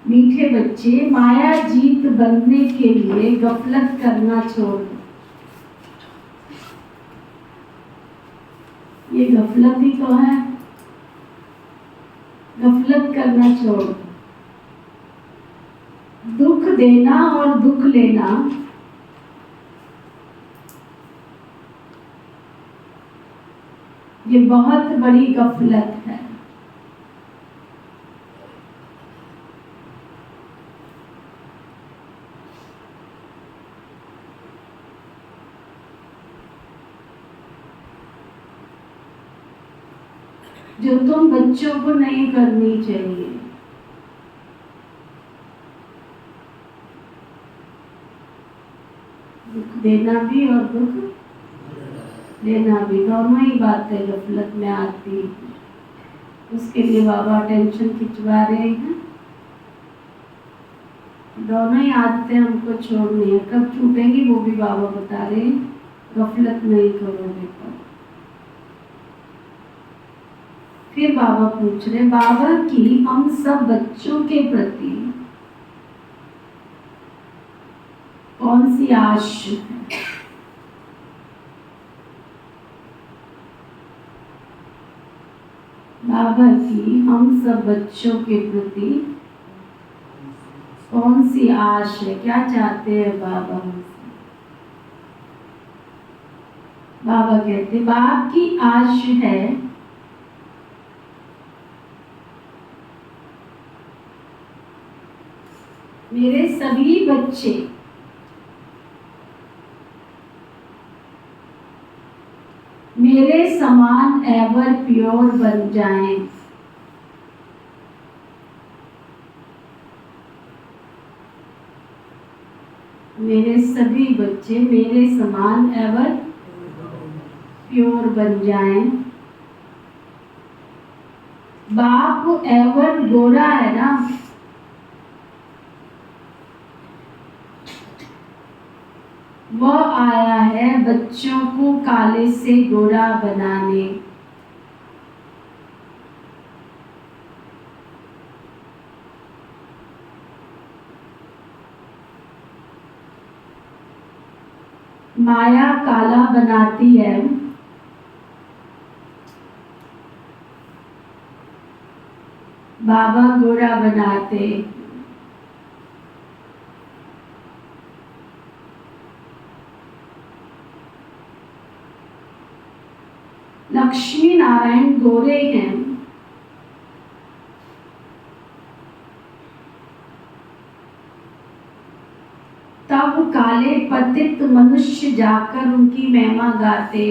मीठे बच्चे, माया जीत बनने के लिए गफलत करना छोड़ दो। ये गफलत ही तो है, गफलत करना छोड़ दो। दुख देना और दुख लेना ये बहुत बड़ी गफलत है। जो तुम बच्चों को नहीं करनी चाहिए। दुख देना भी और दुख लेना भी, दोनों ही बातें गफलत में आती है। उसके लिए बाबा टेंशन खिंचवा रहे हैं। दोनों ही आदतें हमको छोड़नी है। कब छूटेंगी वो भी बाबा बता रहे हैं। गफलत नहीं करोगे तो। फिर बाबा पूछ रहे, बाबा की हम सब बच्चों के प्रति कौन सी आश है? बाबा की हम सब बच्चों के प्रति कौन सी आश है? क्या चाहते हैं बाबा हमसे? बाबा कहते, बाप की आश है मेरे सभी बच्चे मेरे समान एवर प्योर बन जाएं। मेरे सभी बच्चे मेरे समान एवर प्योर बन जाएं। बाप एवर गोरा है ना, वह आया है बच्चों को काले से गोरा बनाने। माया काला बनाती है, बाबा गोरा बनाते। लक्ष्मी नारायण गोरे हैं, तब काले पतित मनुष्य जाकर उनकी महिमा गाते।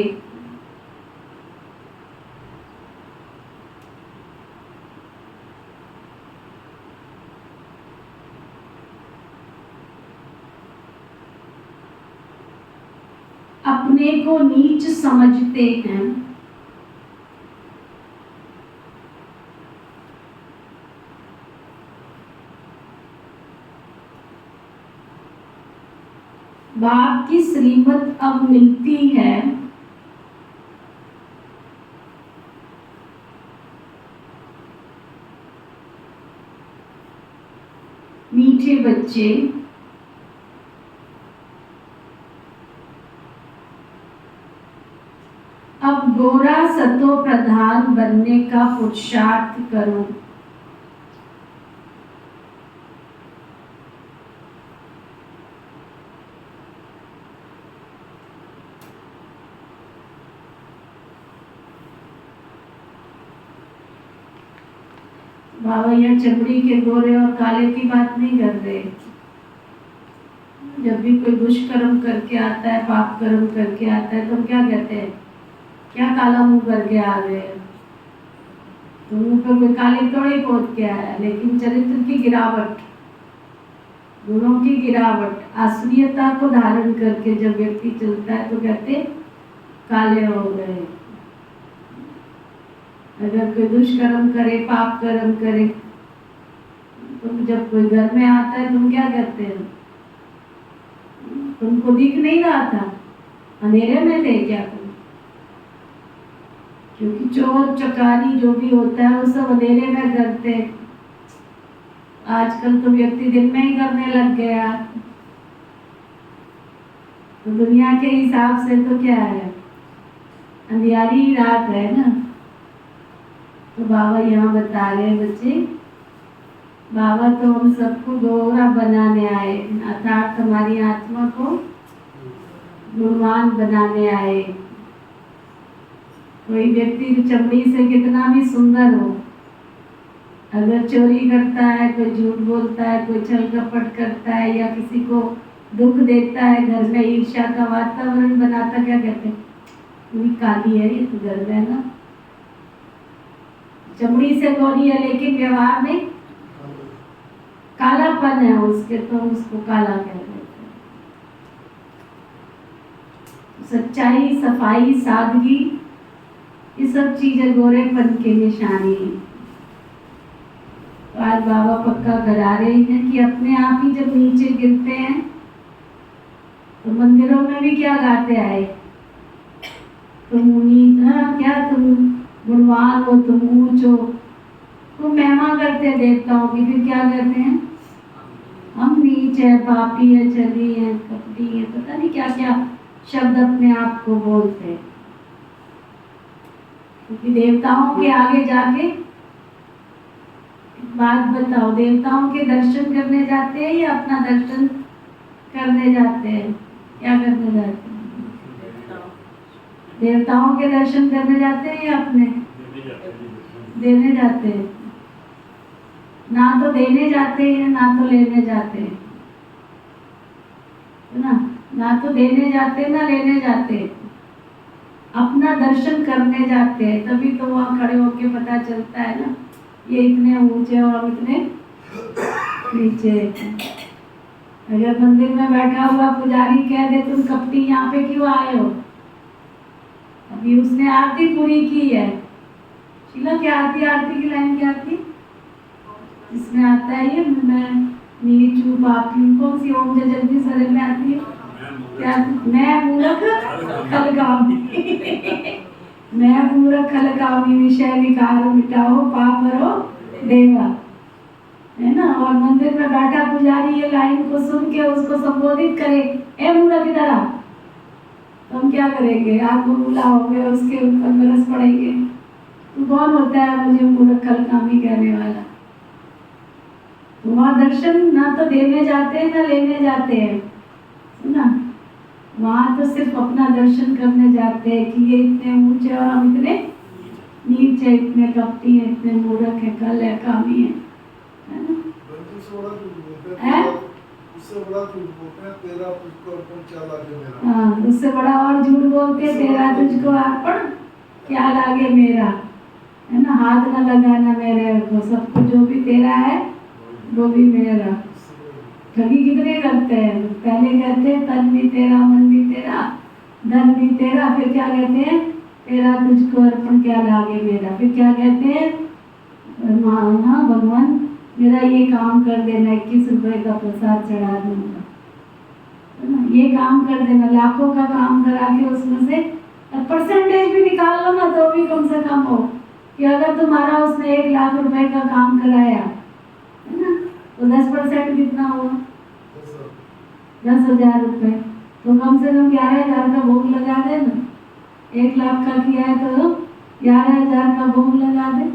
अपने को नीच समझते हैं, बाप की श्रीमत अब मिलती है। मीठे बच्चे, अब गोरा सतो प्रधान बनने का पुरुषार्थ करो। बाबा यहाँ चमड़ी के गोरे और काले की बात नहीं कर रहे। जब भी कोई दुष्कर्म करके आता है, पाप कर्म करके आता है, तो हम क्या कहते हैं? क्या काला मुंह करके आ गए? तो मुंह पर कोई काली थोड़ी पोत के आया, लेकिन चरित्र की गिरावट, गुणों की गिरावट, आत्मीयता को धारण करके जब व्यक्ति चलता है तो कहते काले हो गए। अगर कोई दुष्कर्म करे, पाप कर्म करे, तो जब कोई घर में आता है तुम क्या कहते हैं? तुमको दिख नहीं रहा था? अंधेरे में थे क्या तुम? क्योंकि चोर चकारी जो भी होता है वो सब अंधेरे में करते। आजकल तो व्यक्ति दिन में ही करने लग गया। तो दुनिया के हिसाब से तो क्या है, अंधियारी ही रात है ना। तो बाबा यहाँ बता रहे बच्चे, बाबा तो हम सबको गोरा बनाने आए, अर्थात हमारी आत्मा को गुणवान बनाने आए। कोई व्यक्ति चमड़ी से कितना भी सुंदर हो, अगर चोरी करता है, कोई झूठ बोलता है, कोई छल कपट करता है या किसी को दुख देता है, घर में ईर्ष्या का वातावरण बनाता, क्या कहते हैं, पूरी काली है ये तो घर में ना। चमड़ी से गोरी है लेकिन व्यवहार में कालापन है उसके, तो उसको काला कह देते हैं। सच्चाई, सफाई, सादगी, ये सब चीजें गोरेपन की निशानी है। तो आज बाबा पक्का करा रहे हैं कि अपने आप ही जब नीचे गिरते हैं तो मंदिरों में भी क्या गाते आए, तुम क्या तुम गुणवान हो, तुम ऊंच हो, तो महिमा करते देवताओं की, फिर क्या कहते हैं, हम नीच है, पापी है, छली है, कपटी है, पता नहीं क्या क्या शब्द अपने आप को बोलते हैं। क्योंकि देवताओं के आगे जाके, बात बताओ, देवताओं के दर्शन करने जाते हैं या अपना दर्शन करने जाते हैं? क्या करने जाते हैं? देवताओं के दर्शन करने जाते हैं या अपने देने जाते हैं? ना तो देने जाते हैं ना तो लेने जाते हैं, है ना तो देने जाते हैं ना लेने जाते हैं, अपना दर्शन करने जाते हैं। तभी तो वहाँ खड़े होके पता चलता है ना, ये इतने ऊंचे और हम इतने नीचे। अगर मंदिर में बैठा हुआ पुजारी कह दे तुम कपटी यहाँ पे क्यों आए हो, अभी उसने आरती पूरी की है, शीला क्या आरती की लाइन क्या थी, इसमें आता है ये मैं नीचू पापी, कौन सी ओम जय जगदीश हरे में आती है, क्या मैं मूर्ख खलगामी मैं मूर्ख खलगामी, विषय विकार मिटाओ, पाप करो देवा, है ना। और मंदिर में बैठा पुजारी ये लाइन को सुन के उसको संबोधित करे, ए मूर्ख इधर आ, तो हम क्या करेंगे, आपको बुला होंगे, उसके ऊपर बरस पड़ेंगे, तो कौन होता है मुझे मूर्ख खलगामी कहने वाला। तो वहाँ दर्शन ना तो देने जाते हैं ना लेने जाते हैं, है ना। वहाँ तो सिर्फ अपना दर्शन करने जाते हैं कि ये इतने ऊंचे और हम इतने नीचे, इतने कपटी है, इतने मूर्ख है, कल है, कामी है ना। उससे बड़ा झूठ बोलते हैं, तेरा तुझको अर्पण क्या लागे मेरा। हाँ, उससे बड़ा और झूठ बोलते हैं, तेरा तुझको अर्पण क्या लागे मेरा, है ना। हाथ न लगाना मेरे को, सब कुछ जो भी तेरा है वो भी मेरा। ठगी कितने करते हैं, पहले कहते हैं तन भी तेरा, मन भी तेरा, धन भी तेरा, फिर क्या कहते हैं, तेरा तुझको अर्पण क्या लागे मेरा। फिर क्या कहते हैं, हाँ भगवान मेरा ये काम कर देना, 21 रुपए का प्रसाद चढ़ा दूंगा, है ना, ये काम कर देना, लाखों का काम करा के उसमें से परसेंटेज भी निकाल लो ना, तो भी कम से कम हो कि अगर तुम्हारा उसने 1 लाख रुपए का काम कराया, है ना, तो 10% कितना हुआ, 10,000 रुपए, तो कम से कम 11,000 का भोग लगा दे ना। 1 लाख का किया है तो 11,000 का भोग लगा दे।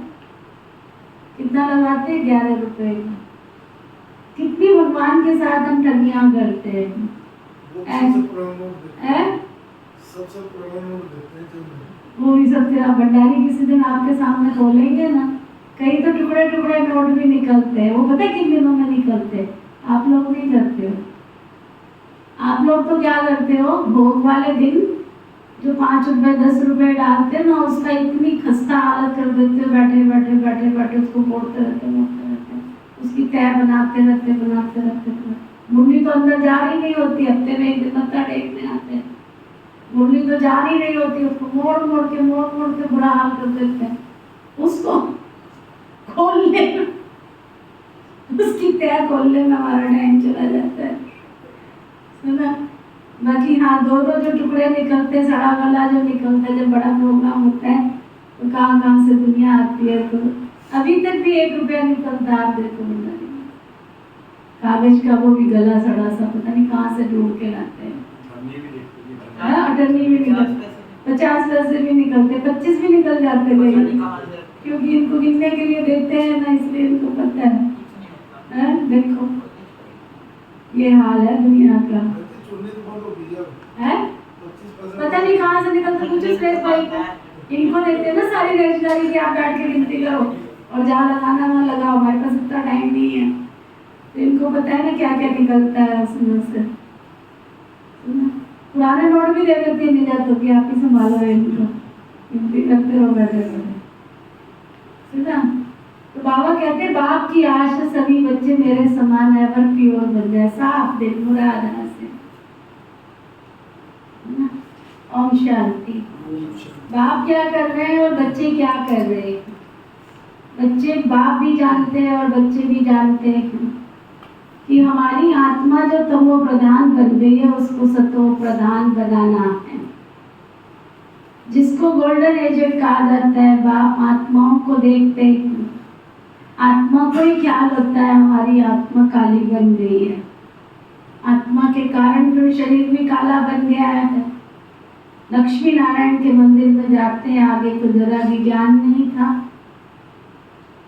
कितना लगाते हैं, 11 रुपए का। कितनी भगवान के साथ हम ठगियां करते हैं। वो भी सब तेरा भंडारी किसी दिन आपके सामने खोलेंगे ना, कई तो टुकड़े टुकड़े नोट भी निकलते हैं, वो पता है किन दिनों में निकलते हैं, आप लोग नहीं करते हो। आप लोग तो क्या करते हो, भोग वाले दिन जो 5 रुपए 10 रुपए डालते हैं ना, उसका इतनी खस्ता हालत कर देते हो, बैठे बैठे बैठे बैठे उसको मोड़ते रहते, उसकी तय बनाते रहते। मुरली तो अंदर जा रही नहीं होती, हफ्ते में 1 दिन मत्था टेकने आते हैं, मुरली तो जा नहीं होती, उसको मोड़ मोड़ के बुरा हाल कर देते हैं। उसको खोलने में, उसकी तय खोलने में हमारा टाइम चला जाता है, सुना। बाकी हाँ, 2-2 जो टुकड़े निकलते, सड़ा गला जो निकलता है, जब बड़ा प्रोग्राम होता है तो कहाँ से दुनिया आती है। तो अभी तक भी 1 रुपया निकलता, आप देखो कागज का वो भी गला सड़ा सा, पता नहीं कहाँ से ढूंढ के लाते हैं। अटर्नी भी निकल 50 पैसे भी निकलते, 25 भी निकल जाते हैं, क्योंकि इनको गिनने के लिए देते हैं ना, इसलिए इनको पता है। देखो ये हाल है दुनिया का है। पता नहीं कहाँ से निकलते, पूछो सुरेश भाई को, इनको देते हैं ना सारी रेजदारी की, आप बैठ के गिनती करो और जहाँ लगाना वहाँ लगाओ, हमारे पास इतना टाइम नहीं है, तो इनको पता है ना क्या क्या निकलता है उसमें से। पुराने नोट भी दे देती है निजात की, आप ही संभालो इनको, गिनती करते रहो बैठे बैठे, सुना। तो बाबा कहते हैं बाप की आश है सभी बच्चे मेरे समान एवर प्योर बन जाए, साफ दिल मुरादा से। ओम शांति। बाप क्या कर रहे हैं और बच्चे क्या कर रहे हैं? बच्चे, बाप भी जानते हैं और बच्चे भी जानते हैं कि हमारी आत्मा जो तमो प्रधान बन गई है उसको सतो प्रधान बनाना है। जिसको गोल्डन एजेड कहा जाता है, बाप आत्माओं को देखते हैं, आत्मा को ही ख्याल होता है हमारी आत्मा काली बन गई है, आत्मा के कारण फिर शरीर भी काला बन गया है। लक्ष्मी नारायण के मंदिर में जाते हैं, आगे तो जरा भी ज्ञान नहीं था,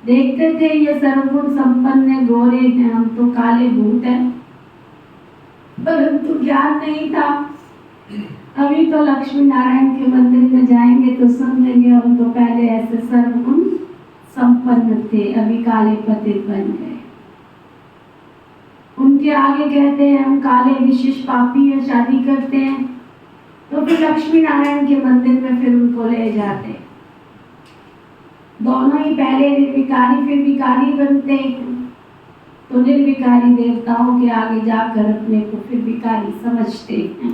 देखते थे ये सर्वगुण संपन्न गोरे हैं, हम तो काले भूत हैं, परंतु ज्ञान नहीं था। अभी तो लक्ष्मी नारायण के मंदिर में जाएंगे तो समझेंगे हम तो पहले ऐसे सर्वगुण संपन्न थे, अभी काले पतित बन गए। उनके आगे कहते हैं हम काले विशेष पापी हैं, शादी करते हैं, तो फिर लक्ष्मी नारायण के मंदिर में फिर उनको ले जाते। दोनों ही पहले निर्विकारी फिर विकारी बनते, तो निर्विकारी देवताओं के आगे जाकर अपने को फिर विकारी समझते हैं।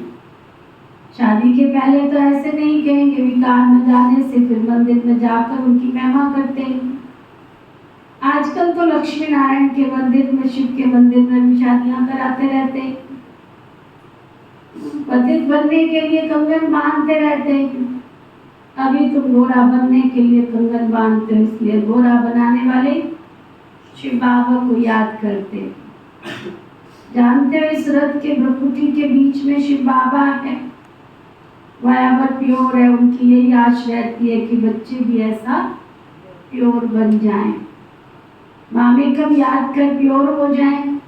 शादी के पहले तो ऐसे नहीं कहेंगे, विकार में जाने से फिर मंदिर में जाकर उनकी महिमा करते हैं। आजकल तो लक्ष्मी नारायण के मंदिर में, शिव के मंदिर में भी शादियां कराते रहते हैं, पतित बनने के लिए कंगन बांधते रहते हैं। अभी तुम गोरा बनने के लिए कंगन बांधते हो, इसलिए गोरा बनाने वाले शिव बाबा को याद करते। जानते हो इस रथ के भ्रकुटी के बीच में शिव बाबा है, वह प्योर है, उनकी यही आश रहती है कि बच्चे भी ऐसा प्योर बन जाएं, मामे कब याद कर प्योर हो जाएं।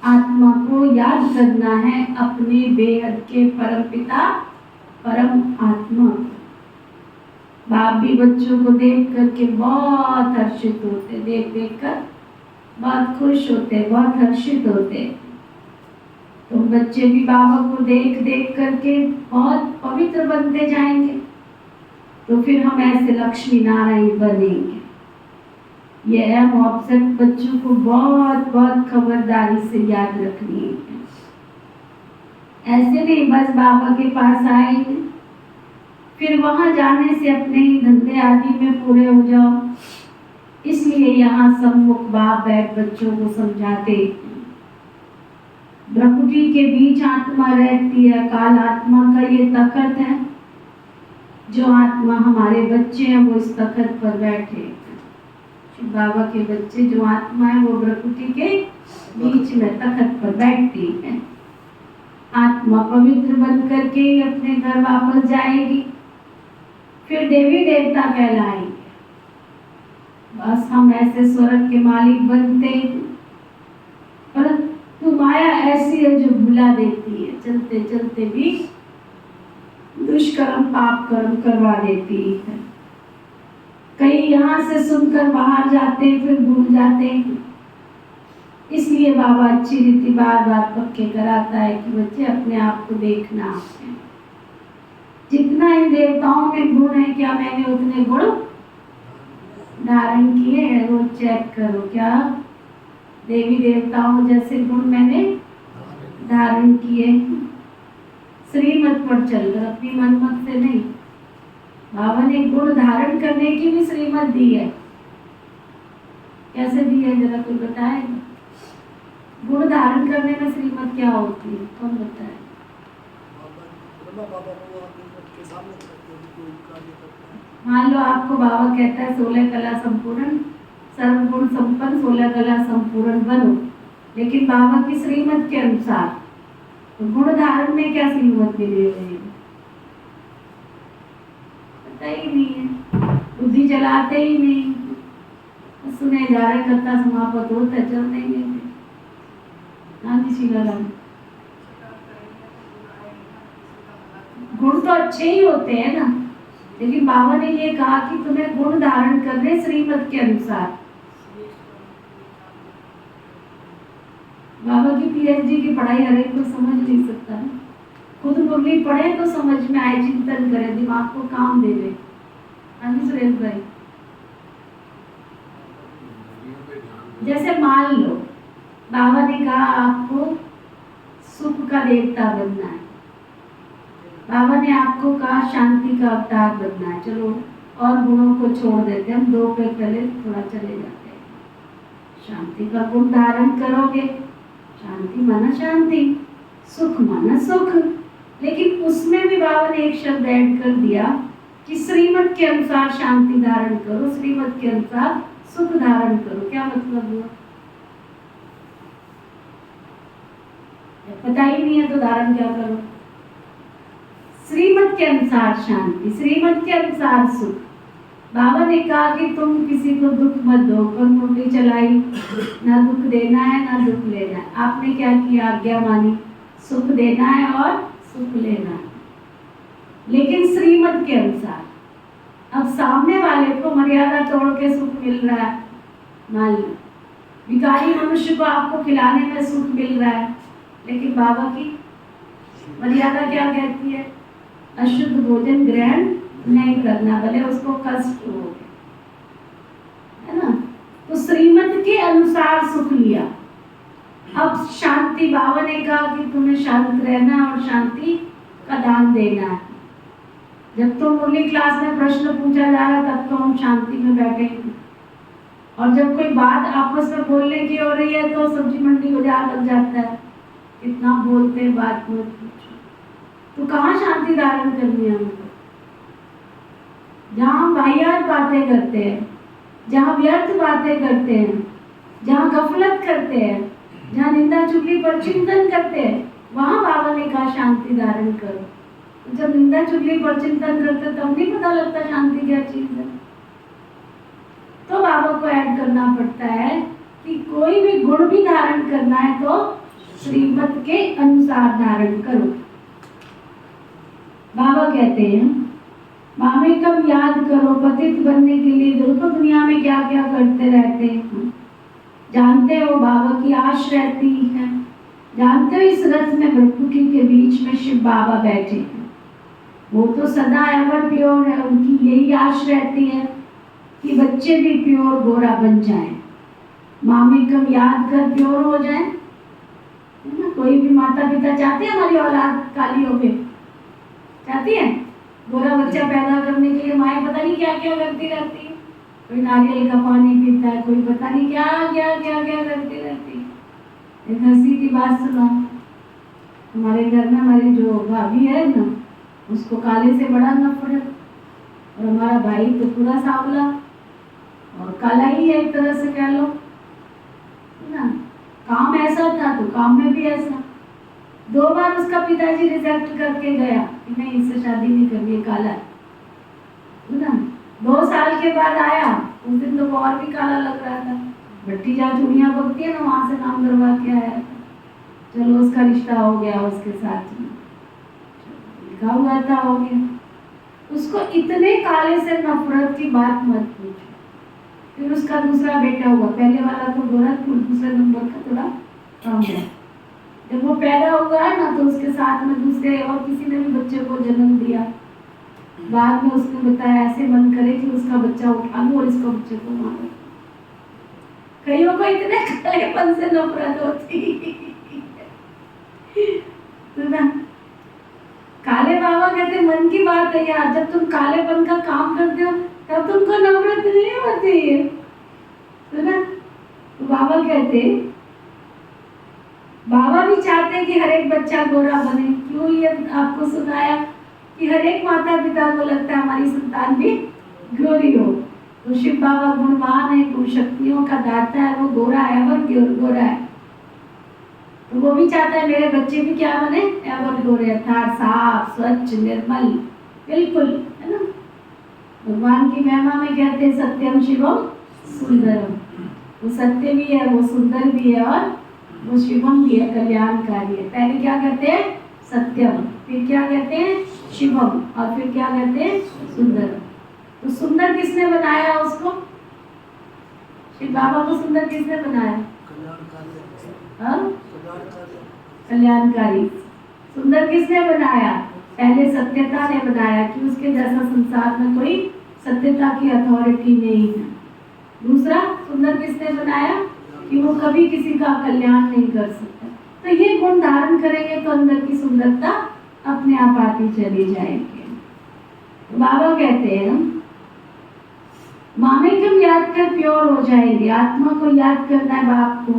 आत्मा को याद करना है अपने बेहद के परम पिता परम आत्मा। बाप भी बच्चों को देख करके बहुत हर्षित होते, देख देख कर बहुत खुश होते, बहुत हर्षित होते। तो बच्चे भी बाबा को देख देख करके बहुत पवित्र बनते जाएंगे, तो फिर हम ऐसे लक्ष्मी नारायण बनेंगे। ये अहम ऑब्जेक्ट बच्चों को बहुत बहुत खबरदारी से याद रखनी है। ऐसे नहीं बस बाबा के पास आएंगे, फिर वहां जाने से अपने ही धंधे आदि में पूरे हो जाओ। इसलिए यहाँ सम्मुख बाप बैठ बच्चों को समझाते। भ्रकुटी के बीच आत्मा रहती है, काल आत्मा का ये तखत है। जो आत्मा हमारे बच्चे हैं वो इस तखत पर बैठे, बाबा के बच्चे जो आत्मा है वो भ्रकुटी के बीच में तखत पर बैठती है। आत्मा पवित्र बन करके अपने घर वापस जाएगी, फिर देवी देवता कहलाएंगे। बस हम ऐसे स्वर्ग के मालिक बनते, परंतु माया ऐसी है जो भुला देती है, चलते चलते भी दुष्कर्म पाप कर्म करवा देती है। कई यहाँ से सुनकर बाहर जाते हैं, फिर भूल जाते हैं। इसलिए बाबा अच्छी रीति बार बार पक्के कराता है कि बच्चे अपने आप को देखना है। जितना इन देवताओं में गुण है, क्या मैंने उतने गुण धारण किए हैं? रोज चेक करो, क्या देवी देवताओं जैसे गुण मैंने धारण किए? श्रीमत पर चलकर, अपनी मनमत से नहीं। बाबा ने गुण धारण करने की भी श्रीमत दी है। कैसे दी है जरा कोई बताएगा? गुण धारण करने में श्रीमत क्या होती है, कौन बताए? मान लो आपको बाबा कहता है 16 कला संपूर्ण सर्वगुण संपन्न 16 कला संपूर्ण बनो, लेकिन बाबा की श्रीमत के अनुसार गुण धारण में क्या श्रीमत मिली हुई है, पता ही नहीं है, बुद्धि चलाते ही नहीं, सुने जा रहे करता समापत होता चल नहीं। हाँ जी शीलाराम, गुण तो अच्छे ही होते हैं ना, लेकिन बाबा ने ये कहा कि तुम्हें गुण धारण करने श्रीमत के अनुसार। बाबा की पीएचडी की पढ़ाई हर एक को समझ नहीं सकता है, खुद मुरली पढ़े तो समझ में आए, चिंतन करे, दिमाग को काम दे दे। हाँ जी सुरेश भाई, जैसे मान लो बाबा ने कहा आपको सुख का देवता बनना है, बाबा ने आपको कहा शांति का अवतार बनना है, चलो और गुणों को छोड़ देते हैं, हम 2 पे पहले थोड़ा चले जाते हैं। शांति का गुण धारण करोगे, शांति माना शांति, सुख माना सुख, लेकिन उसमें भी बाबा ने एक शब्द ऐड कर दिया कि श्रीमत के अनुसार शांति धारण करो, श्रीमत के अनुसार सुख धारण करो। क्या मतलब हुआ? पता ही नहीं है तो धारण क्या करो? श्रीमत के अनुसार शांति, श्रीमत के अनुसार सुख। बाबा ने कहा कि तुम किसी को दुख मत दो, पर मुरली चलाई, ना दुख देना है ना दुख लेना है। आपने क्या किया? आज्ञा मानी, सुख देना है और सुख लेना है, लेकिन श्रीमत के अनुसार। अब सामने वाले को मर्यादा तोड़ के सुख मिल रहा है, मान लो भिखारी मनुष्य को आपको खिलाने में सुख मिल रहा है, लेकिन बाबा की मर्यादा क्या कहती है? अशुद्ध भोजन ग्रहण नहीं करना, भले उसको कष्ट हो, है ना। तो श्रीमत के अनुसार सुख लिया। अब शांति, बाबा ने कहा कि तुम्हें शांत रहना और शांति का दान देना है। जब तो मुरली क्लास में प्रश्न पूछा जा रहा तब तो हम शांति में बैठे, और जब कोई बात आपस में बोलने की हो रही है तो सब्जी मंडी बाजार लग जाता है, इतना बोलते हैं, बात मत पूछो। तो कहाँ शांति धारण करनी है हमको? जहाँ हम वाहियात बातें करते हैं, जहाँ व्यर्थ बातें करते हैं, जहाँ गफलत करते हैं, जहाँ निंदा चुगली पर चिंतन करते हैं, वहाँ बाबा ने कहा शांति धारण करो। जब निंदा चुगली पर चिंतन करते तब नहीं पता लगता शांति क्या चीज है। तो बाबा को ऐड करना पड़ता है कि कोई भी गुण भी धारण करना है तो श्रीमत के अनुसार धारण करो। बाबा कहते हैं मामेकम याद करो, पतित बनने के लिए देखो दुनिया में क्या क्या करते रहते हैं। जानते हो बाबा की आश रहती है, जानते हो इस रथ में भ्रमुखी के बीच में शिव बाबा बैठे हैं, वो तो सदा एवर प्योर है, उनकी यही आश रहती है कि बच्चे भी प्योर गोरा बन जाएं। मामेकम याद कर प्योर हो जाए, है ना। कोई भी माता पिता चाहते हैं हमारी औलाद काली हो गई, चाहती है? गोरा बच्चा पैदा करने के लिए माएँ पता नहीं क्या क्या करती रहती है, कोई नारियल का पानी पीता है, कोई पता नहीं क्या क्या क्या क्या करती रहती है। एक हंसी की बात सुना, हमारे घर में हमारी जो भाभी है ना, उसको काले से बड़ा नफरत, और हमारा भाई तो पूरा सांवला और काला ही है एक तरह से कह लो, है ना। काम ऐसा था तो काम में भी ऐसा। 2 बार उसका पिताजी रिजेक्ट करके गया कि नहीं इससे शादी नहीं करनी है, काला है ना। 2 साल के बाद आया, उस दिन तो वो और भी काला लग रहा था, भट्टी जहाँ चूड़ियाँ पकती है ना वहाँ से नाम करवा के आया। चलो उसका रिश्ता हो गया उसके साथ में, लिखा हुआ था, हो गया। उसको इतने काले से नफरत की बात मत पूछो। फिर उसका दूसरा बेटा हुआ, पहले वाला तो गोरा, दूसरे नंबर का थोड़ा कम है। जब वो पैदा हुआ है ना तो उसके साथ में दूसरे और किसी ने भी बच्चे को जन्म दिया। बाद में उसने बताया ऐसे मन करे कि उसका बच्चा उठा लूं और इसको बच्चे को मारो। कईयों को इतने कालेपन से नफरत होती तो ना, काले बाबा कहते मन की बात है यार, जब तुम कालेपन का काम करते हो तब तुमको नफरत नहीं होती है, तो ना। तो बाबा कहते, बाबा भी चाहते कि हर एक बच्चा गोरा बने। क्यों ये आपको सुनाया कि हर एक माता पिता को लगता है हमारी संतान भी गोरी हो। तो शिव बाबा गुणवान है, गुण शक्तियों का दाता है, वो गोरा है, वो गोरा है। तो वो भी चाहता है मेरे बच्चे भी क्या बने, एवर गोरे अर्थात साफ स्वच्छ निर्मल, बिल्कुल, है ना। भगवान की महिमा में कहते हैं सत्यम शिवम सुंदरम। वो सत्य भी है, वो सुंदर भी है, और वो शिवम भी है, कल्याणकारी है। पहले क्या कहते हैं, सत्यम, फिर क्या कहते हैं, शिवम, और फिर क्या कहते हैं, सुंदरम। तो सुंदर किसने बनाया उसको, शिव बाबा को सुंदर किसने बनाया, हाँ? कल्याणकारी। सुंदर किसने बनाया, पहले सत्यता ने बनाया कि उसके जैसा संसार में कोई सत्यता की अथॉरिटी नहीं है। दूसरा, सुंदर किसने बनाया कि वो कभी किसी का कल्याण नहीं कर सकता। तो ये गुण धारण करेंगे तो अंदर की सुंदरता अपने आप आती चली जाएगी। तो बाबा कहते हैं मामेकम याद कर प्योर हो जाएंगे। आत्मा को याद करना है, बाप को।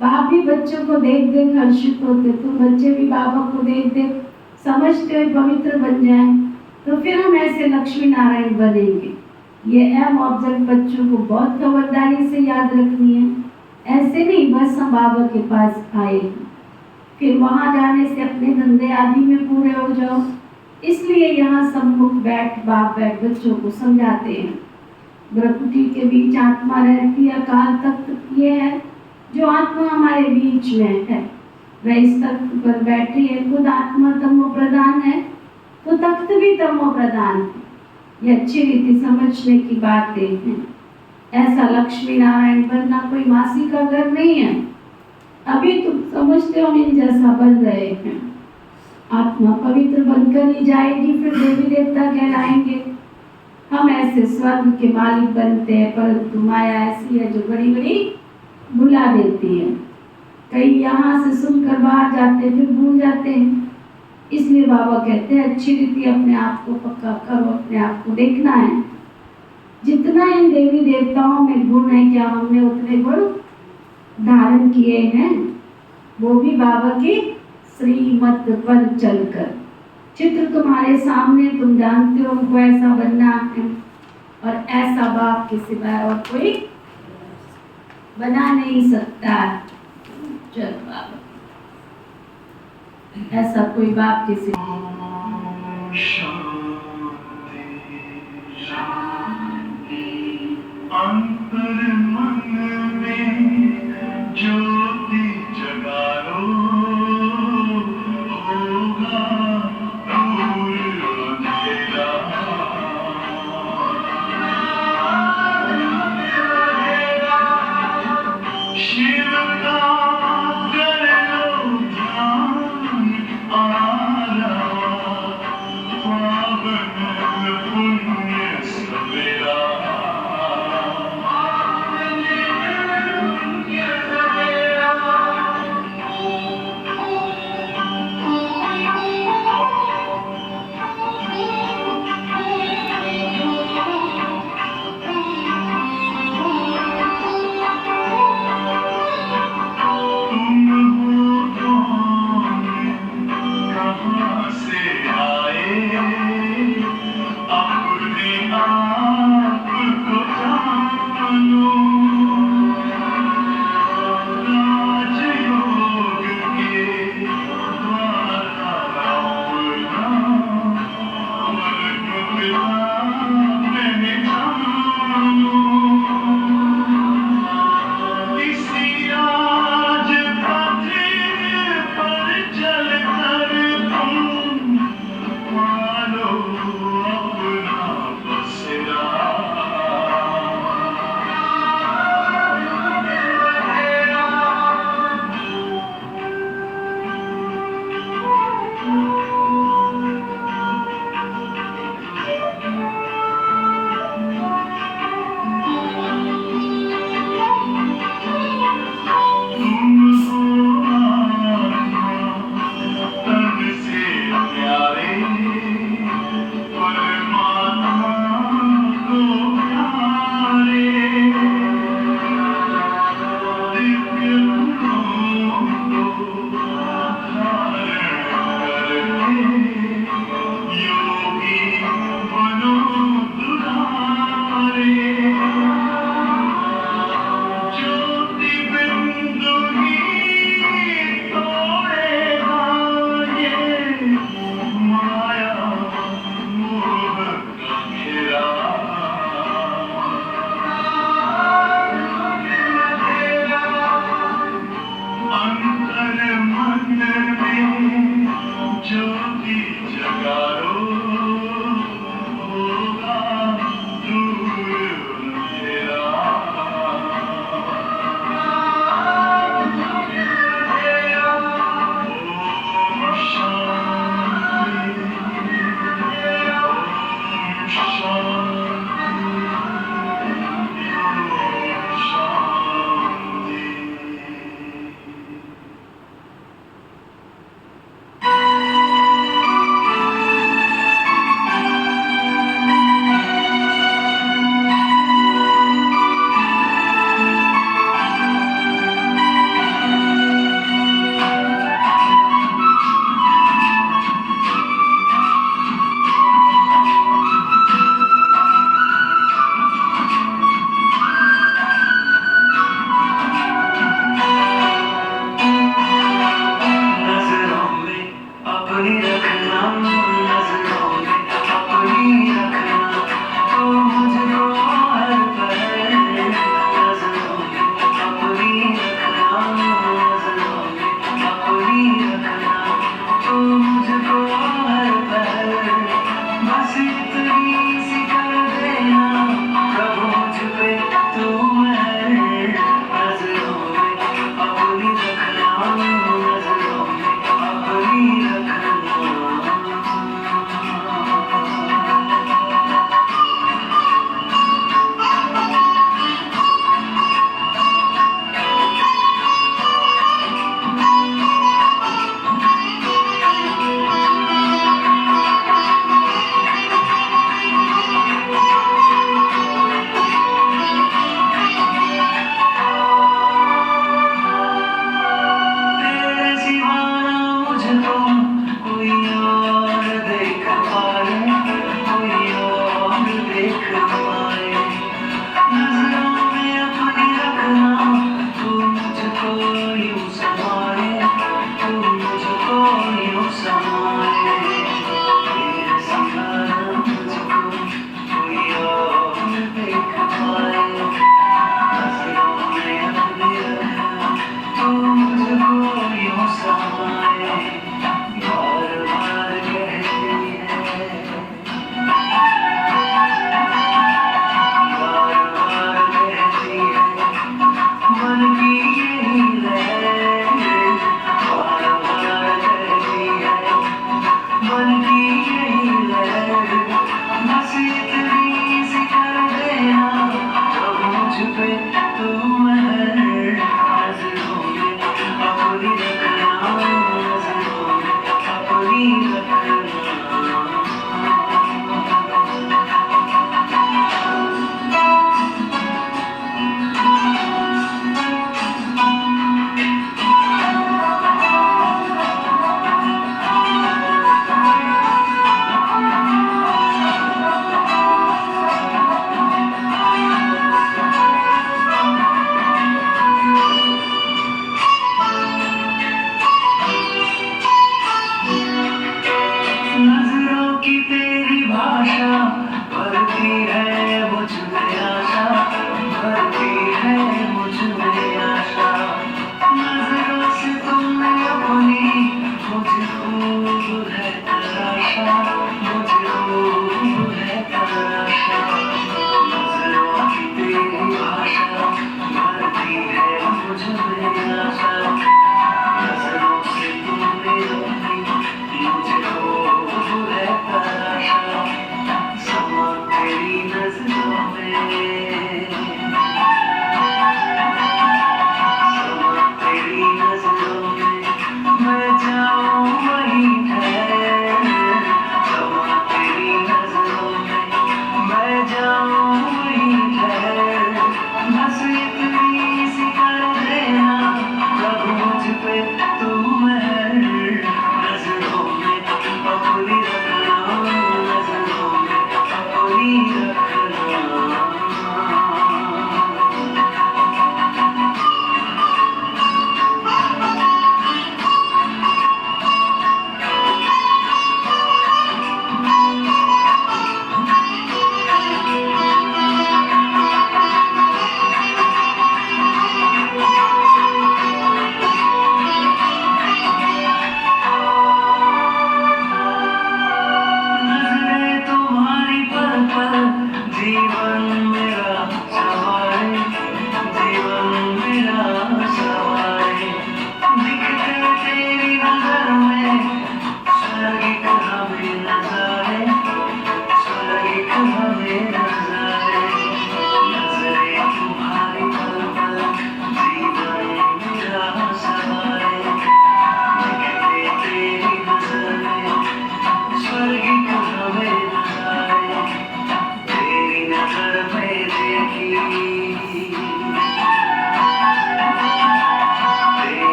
बाप भी बच्चों को देख देख हर्षित होते, तो बच्चे भी बाबा को देख देख समझते हुए पवित्र बन जाएं, तो फिर हम ऐसे लक्ष्मी नारायण बनेंगे। ये एम ऑब्जेक्ट बच्चों को बहुत खबरदारी से याद रखनी है। ऐसे नहीं बस हम बाबा के पास आए, फिर वहां जाने से अपने धंधे आदि में पूरे हो जाओ। इसलिए यहाँ सम्मुख बैठ बाप बैठ बच्चों को समझाते हैं। प्रकृति के बीच आत्मा रहती है, अकाल तख्त ये है जो आत्मा हमारे बीच में है। वह इस तख्त पर बैठी है, खुद आत्मा तमो प्रधान है, तो तख्त भी तमो प्रधान है। ये अच्छी रीति समझने की बातें हैं। ऐसा लक्ष्मी नारायण बनना कोई मासी का घर नहीं है। अभी तुम समझते हो इन जैसा बन रहे हैं। आत्मा पवित्र बनकर ही जाएगी, फिर देवी देवता कहलाएंगे। हम ऐसे स्वर्ग के मालिक बनते हैं, परंतु माया ऐसी है जो बड़ी बड़ी भुला देती है। कई यहाँ से सुनकर बाहर जाते हैं, फिर भूल जाते हैं। इसलिए बाबा कहते हैं अच्छी रीति अपने आप को पक्का करो, अपने आप को देखना है। जितना इन देवी देवताओं में गुण है, क्या हमने उतने गुण धारण किए हैं, वो भी बाबा की श्रीमत पर चलकर। चित्र तुम्हारे सामने, तुम जानते हो उनको ऐसा बनना है, और ऐसा बाप के सिवाय और कोई बना नहीं सकता। चल बाबा, ऐसा कोई बाप के सिवाय। अंतर मन में ज्योति जगा लो, होगा दूर अंधेरा। शिव का कर लो ध्यान, आ रहा रखना नजरों में अपनी रखना तो मुझको हर पल नजरों में अपनी रखना नजरों में अपनी रखना तो मुझको हर पल बस इतनी सी कर देना कब मुझ पे तू महर नजरों में अपनी रखना नजरों में अपनी रखना तेरे सिवा ना मुझको कोई और देख पाए कोई और देख पाए नजरों में अपनी रखना तू मुझको यूं संभाले तू मुझको यूं संभाले तेरे सिवा ना मुझको कोई और देख पाए नजरों में अपनी रखना तू मुझको यूं संभाले बार बार कहती है बार बार कहती है मन की यही लहर बार बार कहती है मन की यही लहर बस इतनी सी कर देना कब मुझ पे तू महर नजरों में अपनी रखना नजरों में अपनी रखना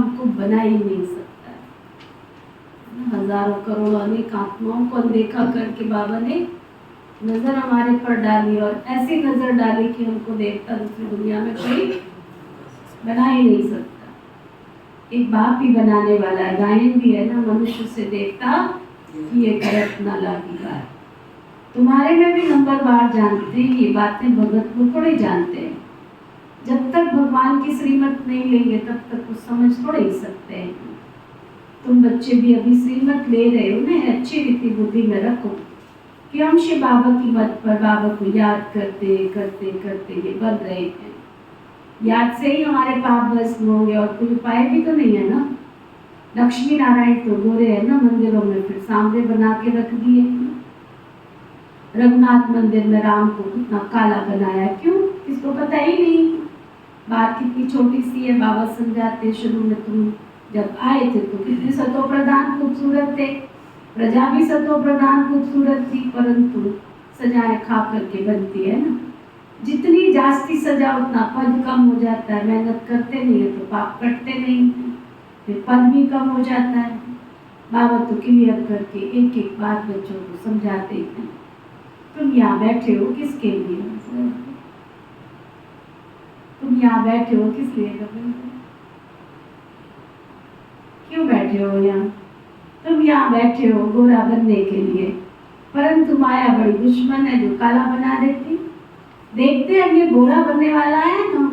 हमको बना ही नहीं सकता है। हजारों करोड़ों अनेक आत्माओं को अनदेखा करके बाबा ने नजर हमारे पर डाली, और ऐसी नजर डाली कि हमको देवता दूसरी दुनिया में कोई बना ही नहीं सकता। एक बाप भी बनाने वाला है, गायन भी है ना, मनुष्य से देवता ये करत न लागी बात। तुम्हारे में भी नंबरवार जानते हैं ये बातें, भगत को थोड़े जानते हैं। जब तक भगवान की श्रीमत नहीं लेंगे तब तक कुछ समझ थोड़े ही सकते हैं। तुम बच्चे भी अभी श्रीमत ले रहे हो ना, अच्छी रीति बुद्धि में रखो कि हम शिव बाबा की मत पर बाबा को याद करते करते करते ये बन रहे हैं। याद से ही हमारे पाप भस्म होंगे, और कोई उपाय भी तो नहीं है ना। लक्ष्मी नारायण तो गोरे है ना मंदिरों में, फिर सांवरे बना के रख दिए। रघुनाथ मंदिर में राम को कितना काला बनाया, क्यों? किसको पता ही नहीं। बात कितनी छोटी सी है, बाबा समझाते शुरू में तुम जब आए थे तो कितने सतो प्रधान खूबसूरत थे, प्रजा भी सतो प्रधान खूबसूरत थी, परंतु सजाएं खा करके बनती है ना। जितनी जास्ती सजा उतना पद कम हो जाता है, मेहनत करते नहीं है तो पाप कटते नहीं है, फिर पद भी कम हो जाता है। बाबा तो क्लियर करके एक एक बात बच्चों को समझाते हैं। तुम यहाँ बैठे हो किसके लिए? तुम यहाँ बैठे हो किस लिए? क्यों बैठे हो यहाँ? तुम यहाँ बैठे हो गोरा बनने के लिए, परंतु माया बड़ी दुश्मन है जो काला बना देती। देखते हैं ये गोरा बनने वाला है ना,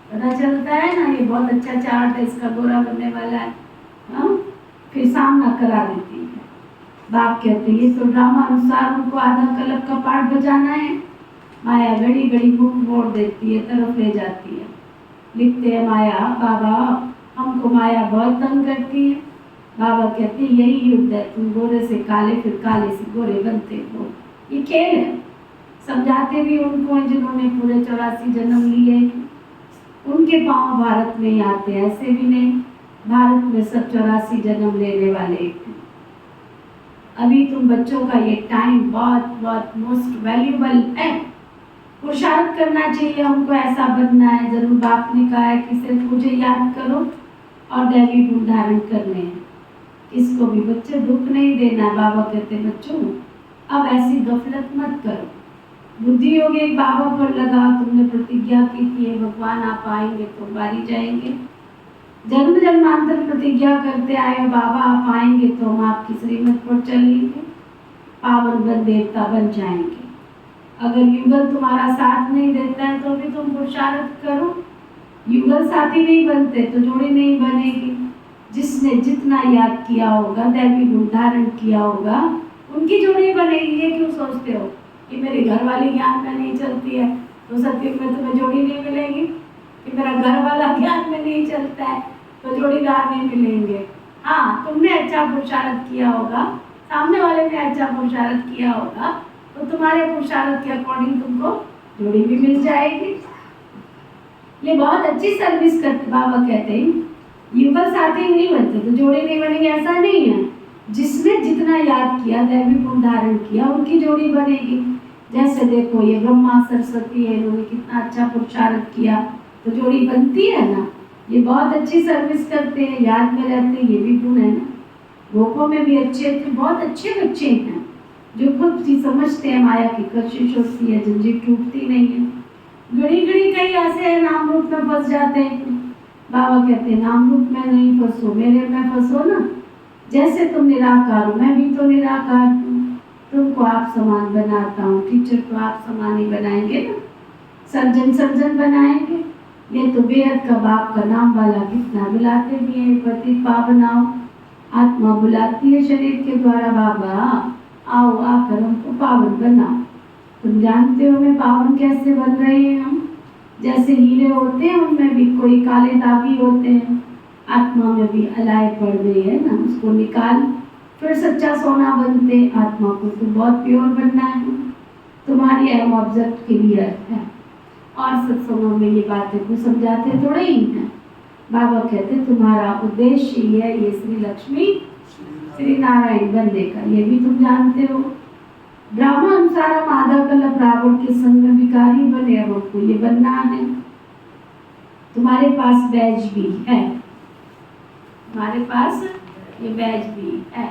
पता चलता है ना ये बहुत अच्छा चार्ट है, इसका गोरा बनने वाला है, हाँ? फिर सामना करा देती है। बाप कहते हैं ये तो ड्रामा अनुसार उनको आधा कलब का पाठ बजाना है। माया बड़ी बड़ी मुख मोड़ देती है, तरफ ले जाती है। लिखते हैं माया, बाबा हमको माया बहुत तंग करती है। बाबा कहते हैं यही युद्ध है, तुम गोरे से काले फिर काले से गोरे बनते हो, ये खेल है। समझाते भी उनको हैं जिन्होंने पूरे 84 जन्म लिए, उनके पाँव भारत में ही आते हैं, ऐसे भी नहीं। भारत में सब 84 जन्म लेने वाले। अभी तुम बच्चों का ये टाइम बहुत बहुत मोस्ट वैल्यूबल है। पुरुषार्थ करना चाहिए, हमको ऐसा बनना है। जरूर बाप ने कहा है कि सिर्फ मुझे याद करो और दैवी गुण धारण करने हैं, इसको भी बच्चे दुख नहीं देना। बाबा कहते बच्चों अब ऐसी गफलत मत करो, बुद्धि योग एक बाबा पर लगा। तुमने प्रतिज्ञा की थी भगवान आप आएंगे तो बारी जाएंगे, जन्म जन्मांतर प्रतिज्ञा करते आए बाबा आप आएंगे तो हम आपकी श्रीमत पर चलेंगे, पावन बन देवता बन जाएंगे। अगर युगल तुम्हारा साथ नहीं देता है तो भी तुम पुरुषार्थ करो। युगल साथी नहीं बनते तो जोड़ी नहीं बनेगी। जिसने जितना याद किया होगा, दैवी गुण धारण किया होगा, उनकी जोड़ी बनेगी। ये क्यों सोचते हो कि मेरी घर वाली ज्ञान में नहीं चलती है तो सत्युग में तुम्हें जोड़ी नहीं मिलेगी, कि मेरा घर वाला ज्ञान में नहीं चलता है तो जोड़ीदार नहीं मिलेंगे। हाँ, तुमने अच्छा पुरुषार्थ किया होगा, सामने वाले ने अच्छा पुरुषार्थ किया होगा, तो तुम्हारे पुरुषार्थ के अकॉर्डिंग तुमको जोड़ी भी मिल जाएगी। ये बहुत अच्छी सर्विस करते। बाबा कहते हैं युगल साथी नहीं बनते तो जोड़ी नहीं बनेगी, ऐसा नहीं है। जिसने जितना याद किया, दैवी गुण धारण किया, उनकी जोड़ी बनेगी। जैसे देखो ये ब्रह्मा सरस्वती है, इन्होंने कितना अच्छा पुरुषार्थ किया तो जोड़ी बनती है ना। ये बहुत अच्छी सर्विस करते हैं, याद में रहते हैं, ये भी गुण है ना। गोपों में भी अच्छे अच्छे बहुत अच्छे बच्चे हैं जो खुद ही समझते हैं माया की कशिश होती है, जंजीर टूटती नहीं है। घड़ी घड़ी कई ऐसे है नाम रूप में फंस जाते हैं। बाबा कहते हैं नाम रूप में नहीं फंसो, मेरे में फंसो ना। जैसे तुम निराकार हो, मैं भी तो निराकार हूँ। तुमको आप समान बनाता हूँ, टीचर को आप समान ही बनाएंगे ना, सर्जन सर्जन बनाएंगे। ये तो बेहद का बाप का नाम वाला कितना बुलाते भी हैं, पति पावनाओ। आत्मा बुलाती है शरीर के द्वारा, बाबा आओ आकर हमको पावन बनाओ। तुम जानते हो मैं पावन कैसे बन रहे हैं हम? जैसे हीरे होते हैं उनमें भी कोई काले दागी होते हैं, आत्मा में भी अलाय पड़ गई है ना, उसको निकाल फिर सच्चा सोना बनते। आत्मा को तो बहुत प्योर बनना है। तुम्हारी एम ऑब्जेक्ट क्लियर है, और सत्संगों में ये बातें को समझाते थोड़े ही हैं। बाबा कहते तुम्हारा उद्देश्य ये है, ये श्री लक्ष्मी श्री नारायण बनने का, ये भी तुम जानते हो। ड्रामा अनुसार हम आधा कल्प रावण के संग में विकारी बने, अब हमको ये बनना है। तुम्हारे पास बैज भी है, हमारे पास ये बैच भी है,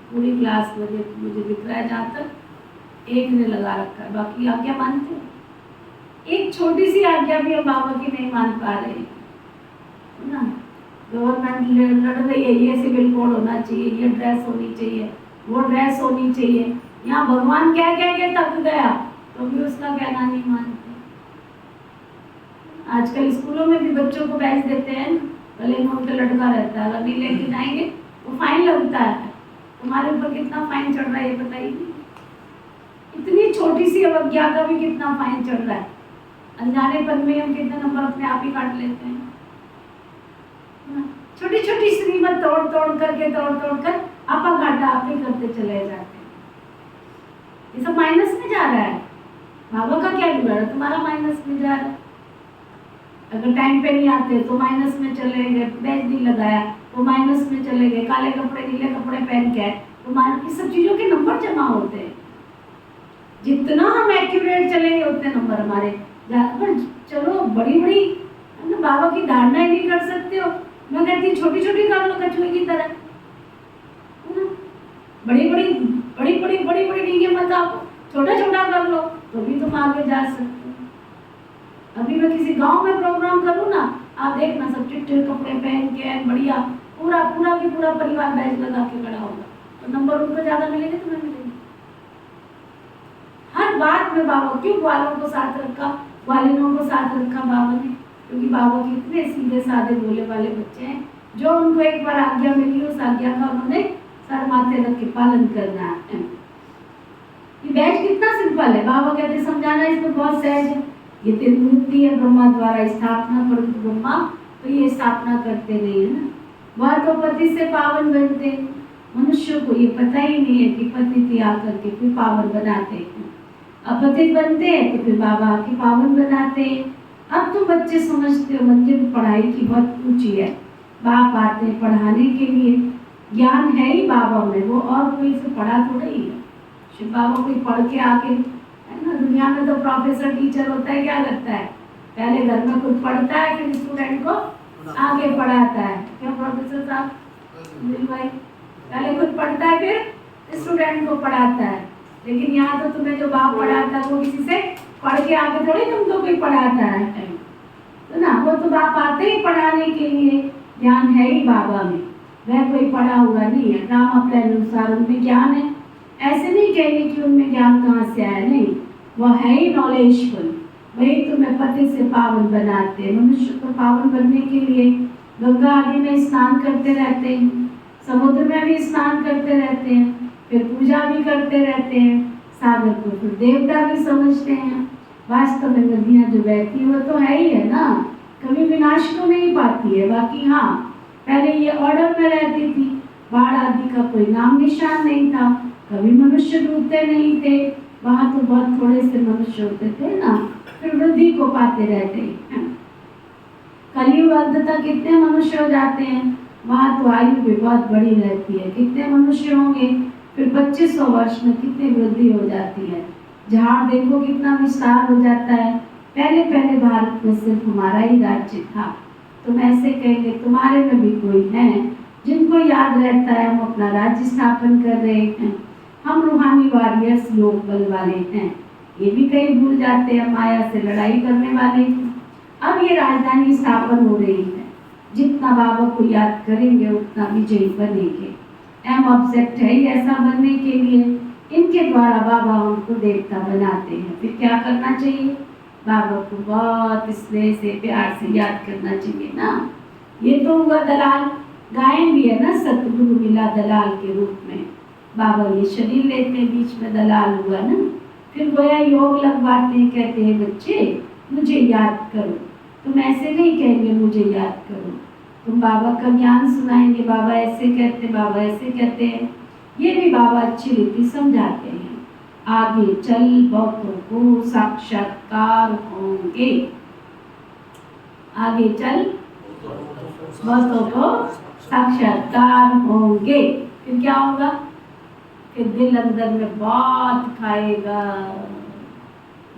पूरी क्लास में मुझे दिख रहा है जहाँ तक एक ने लगा रखा है, बाकी आज्ञा मानते हो? एक छोटी सी आज्ञा भी हम बाबा की नहीं मान पा रहे हैं ना। गवर्नमेंट लड़ रही है, ये सिविल कोड होना चाहिए, ये ड्रेस होनी चाहिए, वो ड्रेस होनी चाहिए। यहाँ भगवान क्या कह के थक गया तो भी उसका कहना नहीं मानते। आजकल स्कूलों में भी बच्चों को बैच देते हैं, गले में उनका लटका रहता है, अगर नहीं लेके जाएंगे तो फाइन लगता है। तुम्हारे ऊपर कितना फाइन चढ़ रहा है ये बताइए। इतनी छोटी सी अवज्ञा का भी कितना फाइन चढ़ रहा है। अनजानेपन में हम कितने नंबर अपने आप ही काट लेते हैं। छोटी छोटी श्रीमत तोड़ तोड़ कर आपा घाटा आप ही करते चले जाते हैं। ये सब माइनस में जा रहा है। बाबा का क्या बिगड़ है? तुम्हारा माइनस में जा रहा है। अगर टाइम पे नहीं आते तो माइनस में चले गए, बैच नहीं लगाया तो माइनस में चले गए, काले कपड़े नीले कपड़े पहन के तो माइनस, सब चीजों के नंबर जमा होते हैं। जितना हम एक्यूरेट चलेंगे उतने नंबर हमारे। पर चलो बड़ी बड़ी ना बाबा की धारणा ही नहीं कर सकते हो। मैं कहती छोटी छोटी कर लो कछुए की तरह, बड़ी बड़ी डींगे मत आओ, छोटा छोटा कर लो तो भी तुम आगे जा सकते हो। अभी मैं किसी गांव में प्रोग्राम करूँ ना, आप देखना सब चिट्टे कपड़े पहन के बढ़िया पूरा की पूरा परिवार बैच लगा के खड़ा होगा, तो नंबर उनको ज्यादा मिलेंगे, तुम्हें मिलेंगे। हर बात में बाबा क्यों ग्वालों को साथ रखा, ग्वालिनों को साथ रखा बाबा ने? क्योंकि बाबा के इतने सीधे साधे बोले वाले बच्चे हैं, जो उनको एक बार आज्ञा मिली उस आज्ञा का उन्होंने सर माथे रख के पालन करना है। ये बैच कितना सिंपल है। बाबा कहते समझाना इसमें बहुत सहज है। ये तेरी मूर्ति है ब्रह्मा द्वारा स्थापना, परंतु ब्रह्मा तो ये स्थापना करते नहीं है ना, वह तो पति से पावन बनते। मनुष्य को ये पता ही नहीं है कि पति त्याग करके फिर पावन बनाते हैं, अपतित बनते हैं तो फिर बाबा आके पावन बनाते हैं। अब तो बच्चे समझते हो मंदिर पढ़ाई की बहुत ऊंची है, बाप आते हैं पढ़ाने के लिए, ज्ञान है ही बाबा में, वो और कोई से पढ़ा थोड़ा ही है। शिव बाबा कोई पढ़ के आके है ना, दुनिया में तो प्रोफेसर टीचर होता है, क्या करता है पहले घर में खुद पढ़ता है फिर स्टूडेंट को आगे पढ़ाता है। क्यों प्रोफेसर साहब भाई? पहले खुद पढ़ता है फिर स्टूडेंट को पढ़ाता है। लेकिन यहाँ तो तुम्हें जो बाप पढ़ाता है वो किसी से पढ़ के आगे थोड़ी तुमको कोई पढ़ाता है, तो ना वो तो बाप आते ही पढ़ाने के लिए, ज्ञान है ही बाबा में, वह कोई पढ़ा हुआ नहीं है। ड्रामा प्लान अनुसार उनमें ज्ञान है, ऐसे नहीं कहेंगे कि उनमें ज्ञान कहाँ से आया, नहीं, वह है ही नॉलेजफुल, वही तुम्हें पति से पावन बनाते हैं। मनुष्य को पावन बनने के लिए गंगा आदि में स्नान करते रहते हैं, समुद्र में भी स्नान करते रहते हैं, फिर पूजा भी करते रहते हैं, सागर को फिर देवता भी समझते हैं। वास्तव में नदियाँ जो बहती है वो तो है ही है ना, कभी विनाश को नहीं पाती है। बाकी हाँ, पहले ये ऑर्डर में रहती थी, बाढ़ आदि का कोई नाम निशान नहीं था, कभी मनुष्य डूबते नहीं थे, वहाँ तो बहुत थोड़े से मनुष्य होते थे ना, फिर वृद्धि को पाते रहते हैं। कलयुग अंत तक कितने मनुष्य हो जाते हैं, वहाँ तो आयु भी बहुत बड़ी रहती है, कितने मनुष्य होंगे, फिर 2500 वर्ष में कितनी वृद्धि हो जाती है। झाड़ देखो कितना विस्तार हो जाता है। पहले पहले भारत में सिर्फ हमारा ही राज्य था, तुम ऐसे कहेंगे तुम्हारे में भी कोई है जिनको याद रहता है हम अपना राज्य स्थापन कर रहे हैं, हम रूहानी वॉरियर्स लोग बल वाले हैं, ये भी कहीं भूल जाते हैं, माया से लड़ाई करने वाले हैं। अब ये राजधानी स्थापन हो रही है, जितना बाबा को याद करेंगे उतना विजयी बनेंगे। एम ऑब्जेक्ट है ऐसा बनने के लिए, इनके द्वारा बाबा हमको देवता बनाते हैं। फिर क्या करना चाहिए? बाबा को बहुत स्नेह से प्यार से याद करना चाहिए ना। ये तो हुआ दलाल, गायन भी है ना, सतगुरु मिला दलाल के रूप में। बाबा ये शरीर लेते हैं, बीच में दलाल हुआ ना, फिर गोया योग लगवाते हैं, कहते हैं बच्चे मुझे याद करो। तुम ऐसे नहीं कहेंगे मुझे याद करो, तुम बाबा का ज्ञान सुनाएंगे, बाबा ऐसे कहते, बाबा ऐसे कहते हैं, ये भी बाबा अच्छी रीति समझाते हैं। आगे चल बहुतों को साक्षात्कार होंगे, आगे चल बहुतों को साक्षात्कार होंगे। फिर क्या होगा? फिर दिल अंदर में बात खाएगा।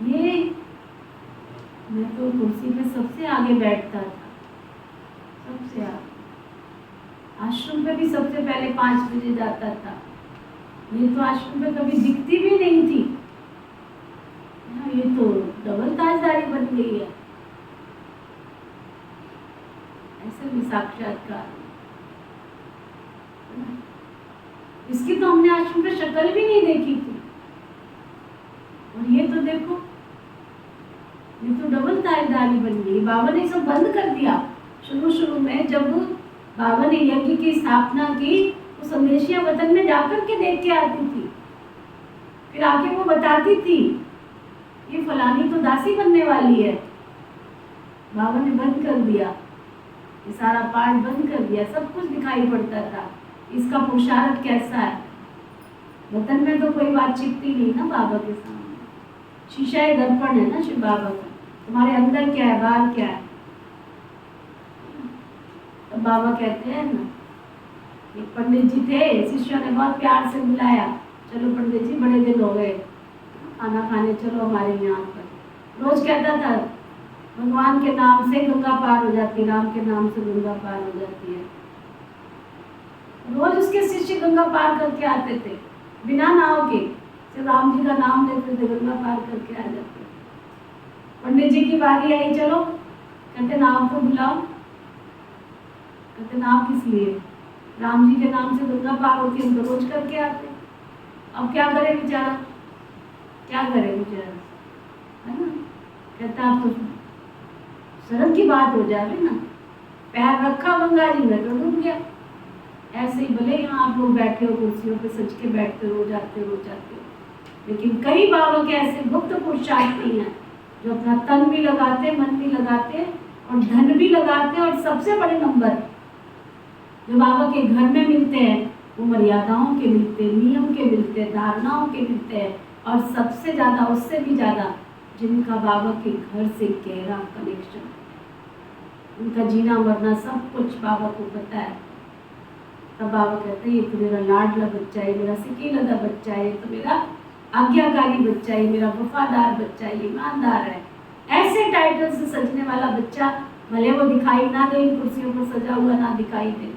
ये मैं तो कुर्सी पे सबसे आगे बैठता था, सबसे आगे, आश्रम पे भी सबसे पहले 5 बजे जाता था। ये तो आश्रम पे कभी दिखती भी नहीं थी। ये तो डबल ताजदारी बन गई है। ऐसे भी साक्षात्कार। इसकी तो हमने आश्रम पे शक्ल भी नहीं देखी थी। और ये तो देखो, ये तो डबल ताजदारी बन गई। बाबा ने सब बंद कर दिया। शुरू में जब बाबा ने यज्ञ की स्थापना की तो संदेशिया वतन में जाकर के देख के आती थी। फिर आके वो बताती थी ये फलानी तो दासी बनने वाली है। बाबा ने बंद कर दिया, ये सारा पाठ बंद कर दिया। सब कुछ दिखाई पड़ता था, इसका पुरुषार्थ कैसा है। वतन में तो कोई बात छिपती नहीं ना बाबा के सामने। शीशा दर्पण है ना शिव बाबा का, तुम्हारे अंदर क्या है बाहर क्या है। तो बाबा कहते हैं ना, एक पंडित जी थे, शिष्यों ने बहुत प्यार से बुलाया, चलो पंडित जी बड़े दिन हो गए, खाना खाने चलो हमारे यहाँ पर। रोज कहता था भगवान के नाम से गंगा पार हो जाती है, राम के नाम से गंगा पार हो जाती है। रोज उसके शिष्य गंगा पार करके आते थे बिना नाव के, सिर्फ राम जी का नाम लेते थे, गंगा पार करके आ जाते। पंडित जी की बारी आई, चलो कहते नाव को बुलाओ। कहते नाव किस लिए? राम जी के नाम से गंगा पार होती है, हम तो रोज करके आते। अब क्या करे बेचारा, क्या करे बेचारा, है ना। कहता आप तो शर्म की बात हो जाए ना, पैर रखा गंगा जी में तो डूब गया। ऐसे ही भले यहाँ आप लोग बैठे हो कुर्सियों पे सज के बैठते हो जाते हो, लेकिन कई बाबा के ऐसे गुप्त पुरुषार्थी हैं जो अपना तन भी लगाते, मन भी लगाते और धन भी लगाते। और सबसे बड़े नंबर जो बाबा के घर में मिलते हैं वो मर्यादाओं के मिलते, नियम के मिलते, धारणाओं के मिलते हैं। और सबसे ज्यादा, उससे भी ज्यादा जिनका बाबा के घर से गहरा कनेक्शन, उनका जीना मरना सब कुछ बाबा को पता है। तब बाबा कहते हैं ये तो मेरा लाडला बच्चा है, मेरा सिकीलदा बच्चा है, ये तो मेरा आज्ञाकारी बच्चा है, मेरा वफादार बच्चा है, ईमानदार है। ऐसे टाइटल से सजने वाला बच्चा भले वो दिखाई ना दे, कुर्सियों पर सजा हुआ ना दिखाई दे,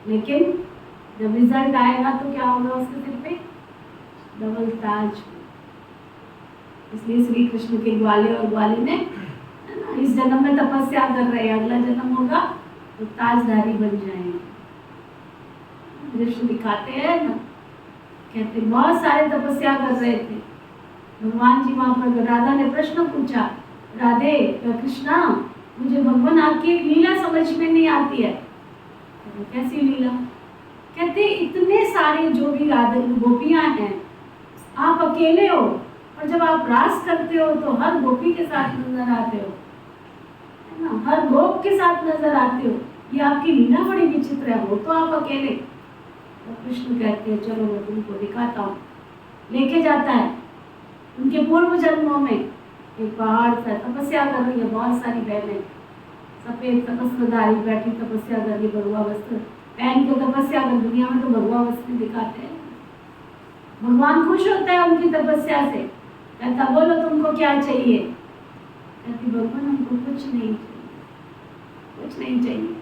लेकिन जब रिजल्ट आएगा तो क्या होगा उसके सिर पे? डबल ताज। इसलिए श्री कृष्ण के ग्वाले और ग्वालिने, है ना, इस जन्म में तपस्या कर रहे हैं, अगला जन्म होगा तो ताजधारी बन जाएंगे। कृष्ण दिखाते हैं ना, कहते बहुत सारे तपस्या कर रहे थे भगवान जी। वहां पर राधा ने प्रश्न पूछा, राधे कृष्णा मुझे भगवान आपकी एक लीला समझ में नहीं आती है। कैसी लीला? कहते इतने सारे जो भी राधा गोपियां हैं, आप अकेले हो और जब आप रास करते हो तो हर गोपी के साथ नजर आते हो, है ना, हर गोप के साथ नजर आते हो। ये आपकी लीला बड़ी विचित्र है, वो तो आप अकेले। तो कृष्ण कहते हैं चलो मैं तुमको दिखाता हूँ। लेके जाता है उनके पूर्व जन्मों में। एक पहाड़ पर तपस्या कर रही है बहुत सारी बहनें, सफेद तपस्याधारी बैठी तपस्या कर रही, भगवा वस्त्र पहन के तपस्या कर। दुनिया में तो भगवा वस्त्र दिखाते हैं। भगवान खुश होता है उनकी तपस्या से, कहता बोलो तुमको क्या चाहिए? कहती भगवान हमको कुछ नहीं चाहिए, कुछ नहीं चाहिए।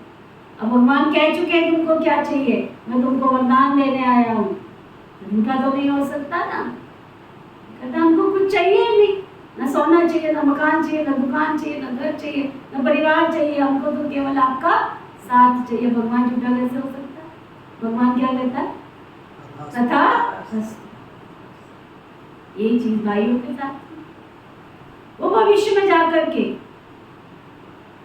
अब भगवान कह चुके हैं तुमको क्या चाहिए, मैं तुमको वरदान देने आया हूँ। उनका तो नहीं हो सकता ना। कहता हमको कुछ चाहिए ही नहीं, ना सोना चाहिए, ना मकान चाहिए, ना दुकान चाहिए, ना घर चाहिए, ना परिवार चाहिए, हमको तो केवल आपका साथ चाहिए। भगवान झूठा कैसे हो सकता है? भगवान क्या कहता है? तथा यही चीज भाइयों के साथ। वो भविष्य में जाकर के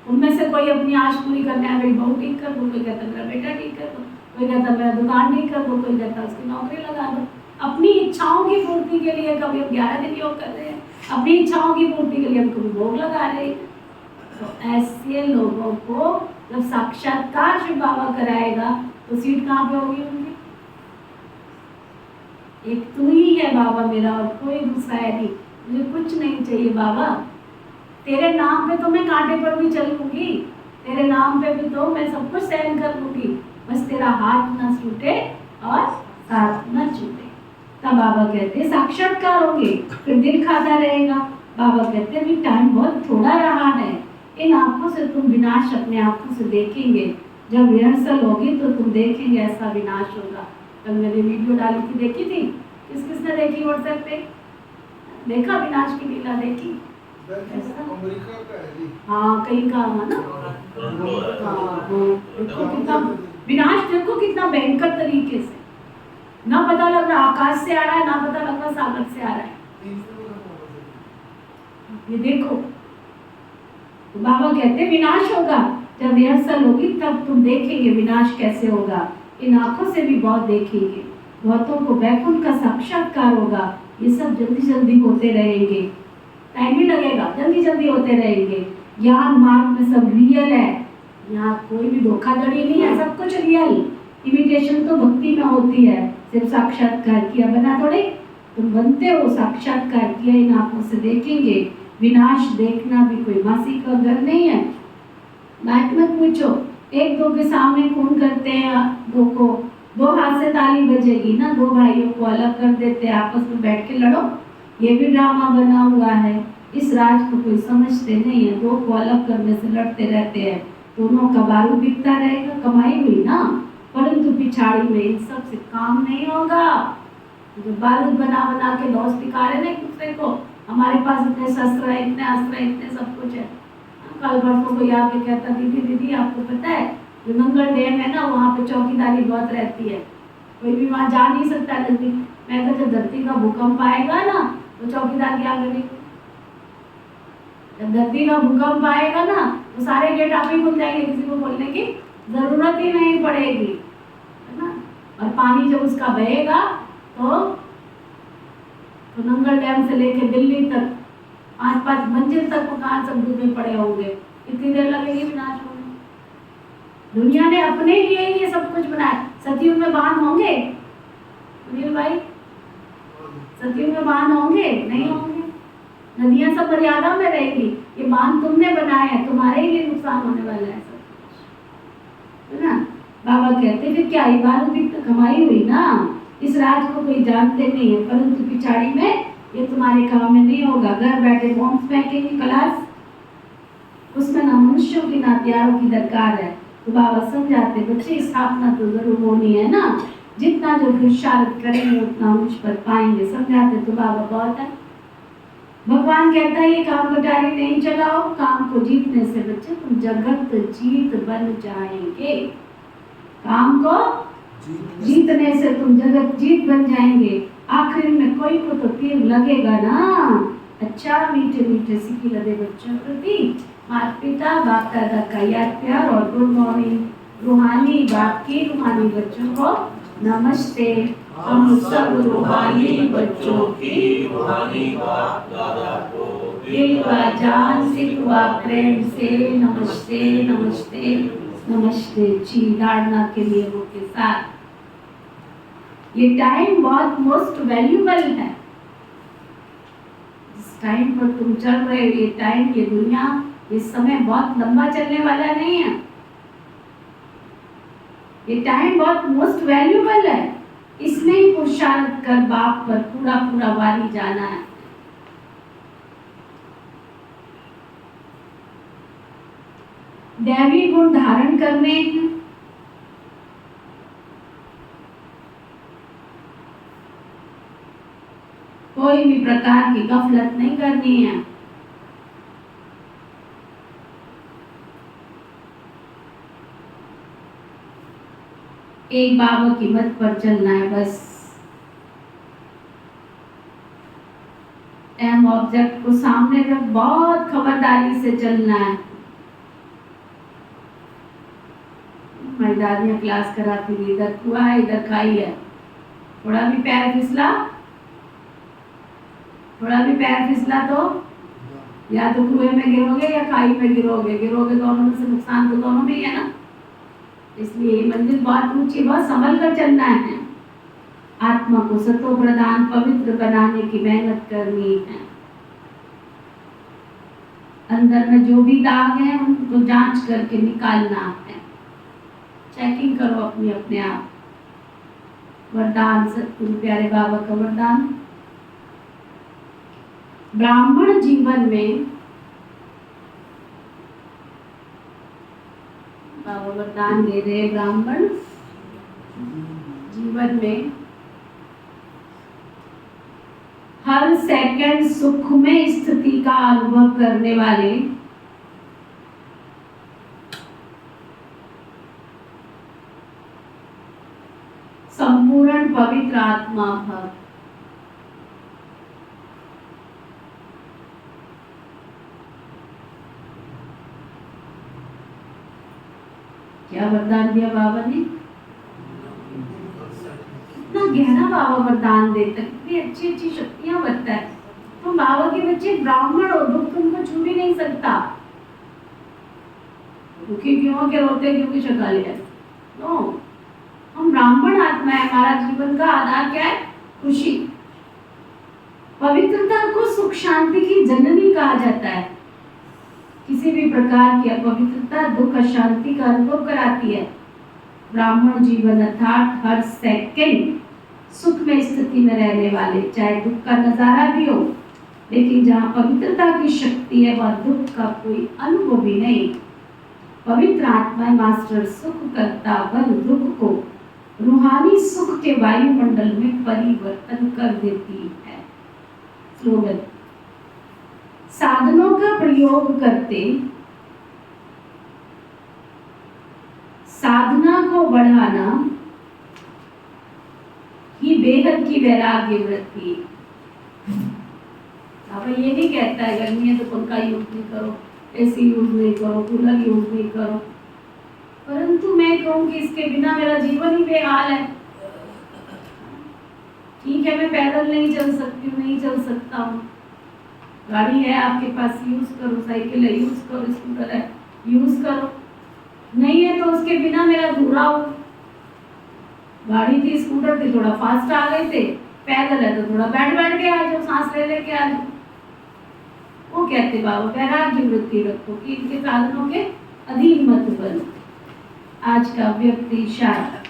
उनमें से कोई अपनी आश पूरी करने आए, मेरी बहू ठीक कर दो, कोई कहता मेरा बेटा ठीक कर दो, कोई कहता मेरा दुकान ठीक कर दो, कोई कहता उसकी नौकरी लगा दो। अपनी इच्छाओं की पूर्ति के लिए कभी हम 11 दिन योग कर रहे हैं, अपनी इच्छाओं की पूर्ति के लिए हम कभी भोग लगा रहे हैं। तो ऐसे लोगों को जब साक्षात्कार शिव बाबा कराएगा तो सीट कहाँ पे होगी उनकी? एक तू ही है बाबा मेरा और कोई दूसरा है नहीं, मुझे कुछ नहीं चाहिए बाबा। तेरे नाम पे तो मैं कांटे पर भी चल लूंगी, तेरे नाम पे भी तो मैं सब कुछ सहन कर लूंगी, बस तेरा हाथ न छूटे और साथ न छूटे। तब बाबा कहते साक्षात्कार होंगे, फिर दिल खाता रहेगा। बाबा कहते अभी टाइम बहुत थोड़ा रहा है, इन आंखों से तुम विनाश अपने आंखों से देखेंगे, जब रिहर्सल होगी तो तुम देखेंगे ऐसा विनाश होगा। कल मैंने वीडियो डाली थी, देखी थी? किसने देखी व्हाट्सएप पे? देखा विनाश की लीला देखी? अमेरिका का है जी। हाँ कहीं का है ना। हाँ देखो कितना विनाश, देखो कितना भयंकर तरीके से, ना पता लग रहा आकाश से आ रहा है, ना पता लग रहा सागर से आ रहा है। ये देखो तो बाबा कहते विनाश होगा, जब रिहर्सल होगी तब तुम देखेंगे विनाश कैसे होगा। इन आंखों से भी बहुत देखेंगे, बहुतों को वैकुंठ का साक्षात्कार होगा। ये सब जल्दी जल्दी होते रहेंगे, टाइम भी लगेगा, जल्दी जल्दी होते रहेंगे। ज्ञान मार्ग में सब रियल है, यहाँ कोई भी धोखाधड़ी नहीं है, सब कुछ रियल। इमिटेशन तो भक्ति में होती है, सिर्फ साक्षात्कार किया बना थोड़े तुम बनते हो। साक्षात्कार किया इन आंखों से देखेंगे। विनाश देखना भी कोई मासी का घर नहीं है। बात मत पूछो, एक दो के सामने खून करते हैं, दो को दो हाथ से ताली बजेगी ना, दो भाइयों को अलग कर देते हैं, आपस में बैठ के लड़ो। ये भी ड्रामा बना हुआ है, इस राज को कोई समझते नहीं है। दो को अलग करने से लड़ते रहते हैं, दोनों का बारूद बिकता रहेगा, कमाई हुई ना, परंतु पिछाड़ी में इन सब से काम नहीं होगा। जो बारूद बना बना के लॉस दिखा रहे ना एक दूसरे को, हमारे पास इतने शस्त्र है, इतने अस्त्र है, इतने सब कुछ है। कल परसों कोई आके कहता दीदी आपको पता है जो नंगल डैम है ना, वहाँ पे चौकीदारी बहुत रहती है, कोई भी वहाँ जा नहीं सकता नजदीक। मैं कहता जब धरती का भूकंप आएगा ना तो चौकीदार क्या करेगी? जब धरती का भूकंप आएगा ना तो सारे गेट आप ही खुल जाएंगे, किसी को बोलने की जरूरत ही नहीं पड़ेगी, है ना। और पानी जब उसका बहेगा तो नंगल डैम से लेके दिल्ली तक 5-5 मंजिल तक मकान सब डूबे पड़े होंगे। कितनी देर लगेगी विनाश होने? दुनिया ने अपने लिए ही ये सब कुछ बनाया। सतयुग में बांध होंगे सुनील भाई? सतयुग में बांध होंगे? नहीं होंगे। नदियां सब मर्यादा में रहेगी। ये बांध तुमने बनाया है, तुम्हारे ही लिए नुकसान होने वाला है सब, है ना। बाबा कहते फिर क्या इबादत भी तो कमाई हुई ना। इस राज को कोई जानते नहीं है, परंतु पिछाड़ी में ये तुम्हारे काम में नहीं होगा। घर बैठे बॉम्ब फेंकेंगे क्लास, उसमें ना मनुष्यों की ना हथियारों की दरकार है। तो बाबा समझाते बच्चे स्थापना तो जरूर होनी है ना, जितना जो पुरुषार्थ करेंगे उतना मुझ पर पाएंगे। समझाते तो बाबा बहुत है। भगवान कहता है ये काम कटारी नहीं चलाओ, काम को जीतने से बच्चे तुम जगत जीत बन जाएंगे। काम को जीतने से तुम जगत जीत बन जाएंगे। आखिर में कोई को तो तीर लगेगा ना। अच्छा मीठे मीठे सिक्की लगे बच्चों प्रति माता पिता बाप दादा का याद प्यार और गुड मॉर्निंग रूहानी बाप की रूहानी बच्चों को नमस्ते। हम सब रूहानी बच्चों की रूहानी बाप दादा को दिल व जान सिख व प्रेम से नमस्ते नमस्ते नमस्ते जी। धारणा के नियमों के साथ ये टाइम बहुत मोस्ट वैल्यूबल है। इस टाइम पर तुम चल रहे हो, ये टाइम, ये दुनिया, ये समय बहुत लंबा चलने वाला नहीं है। ये टाइम बहुत मोस्ट वैल्यूबल है, इसमें ही पुरुषार्थ कर बाप पर पूरा पूरा वारी जाना है। दैवी गुण धारण करने हैं, कोई भी प्रकार की गफलत नहीं करनी है। एक बाबा की मत पर चलना है बस। एम ऑब्जेक्ट को सामने रख, बहुत खबरदारी से चलना है। हमारी दादियाँ क्लास कराती थी, इधर कुआ है इधर खाई है, थोड़ा भी पैर फिसला, थोड़ा भी पैर फिसला तो या तो कुएं में गिरोगे या खाई में गिरोगे। गिरोगे दोनों में से नुकसान तो दोनों में ही है ना। इसलिए मंजिल बहुत ऊंची, बहुत संभल कर चलना है। आत्मा को सतो प्रदान पवित्र बनाने की मेहनत करनी है। अंदर में जो भी दाग है उनको जांच करके निकालना है। चेकिंग करो अपनी अपने आप। वरदान सतगुरु प्यारे बाबा का वरदान, ब्राह्मण जीवन में बाबा वरदान दे रहे हैं ब्राह्मण जीवन में हर सेकंड सुख में स्थिति का अनुभव करने वाले संपूर्ण पवित्र आत्मा भक्त। क्या वरदान दिया बाबा ने? कितना गहरा बाबा वरदान देता है, कितनी अच्छी अच्छी शक्तियां बरता है। तो बाबा के बच्चे ब्राह्मण हो, दुख तुमको छू भी नहीं सकता। दुखी क्यों के रोते क्योंकि शक्ल है? नो, हम ब्राह्मण आत्मा है। हमारा जीवन का आधार क्या है? खुशी। पवित्रता को सुख शांति की जननी कहा जाता है। किसी भी प्रकार की अपवित्रता दुख अशांति का अनुभव कराती है। ब्राह्मण जीवन अर्थात हर सेकंड सुख में स्थिति में रहने वाले, चाहे दुख का नजारा भी हो, लेकिन जहाँ पवित्रता की शक्ति है वह दुख का कोई अनुभव भी नहीं। पवित्र आत्मा मास्टर सुख करता बल दुख को रूहानी सुख के वायुमंडल में परिवर्तन कर देती है। स्लोगन, साधनों का प्रयोग करते साधना को बढ़ाना ही बेहद की वैराग्य वृत्ति। अब ये नहीं कहता है गर्मी है तो पंखा यूज नहीं करो, एसी यूज नहीं करो, कूलर यूज नहीं करो, परंतु मैं कहूँ कि इसके बिना मेरा जीवन ही बेहाल है। ठीक है, मैं पैदल नहीं चल सकती हूँ, नहीं चल सकता हूँ, गाड़ी है आपके पास यूज करो, साइकिल है यूज करो, स्कूटर है यूज करो, नहीं है तो उसके बिना मेरा अधूरा हो। गाड़ी थी, स्कूटर थी, थोड़ा फास्ट आ गए थे, पैदल है तो थोड़ा बैठ बैठ के आ जाओ, सांस ले लेके आ जाओ। वो कहते बाबा वैराग्य वृत्ति रखो कि इनके साधनों के अधीन मत बनो। आज का व्यक्ति शायद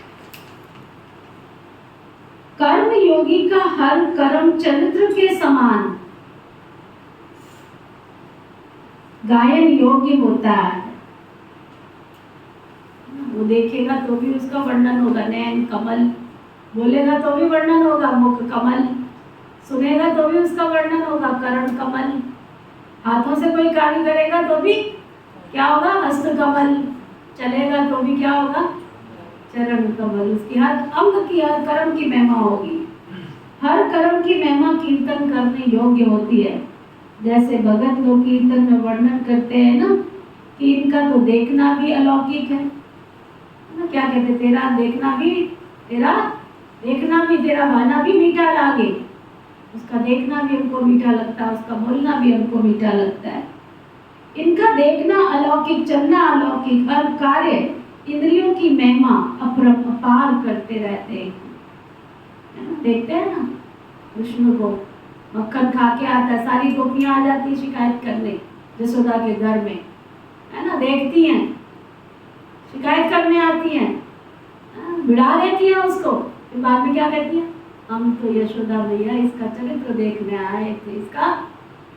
कर्म योगी का हर कर्म चरित्र के समान गायन योग्य होता है। वो देखेगा तो भी उसका वर्णन होगा, नैन कमल, बोलेगा तो भी वर्णन होगा, मुख कमल, सुनेगा तो भी उसका वर्णन होगा, करण कमल, हाथों से कोई कार्य करेगा तो भी क्या होगा, हस्त कमल, चलेगा तो भी क्या होगा, चरण कमल। उसकी हर अंग की हर कर्म की महिमा होगी। हर कर्म की महिमा कीर्तन करने योग्य होती है। जैसे भगत लोग कीर्तन में वर्णन करते हैं ना कि इनका तो देखना भी अलौकिक है ना, क्या कहते, तेरा देखना भी, तेरा देखना भी, तेरा भाना भी मीठा लागे। उसका देखना भी हमको मीठा लगता है, उसका बोलना भी हमको मीठा लगता है। इनका देखना अलौकिक, चलना अलौकिक, हर कार्य इंद्रियों की महिमा अपार करते रहते हैं। देखते हैं ना कृष्ण को मक्खन खा के आता है, सारी गोपियां आ जाती शिकायत करने यशोदा के घर में, है ना, देखती हैं, शिकायत करने आती हैं, बिड़ा देती हैं उसको, फिर बाद में क्या कहती हैं, हम तो यशोदा मैया इसका चरित्र देखने आए थे, इसका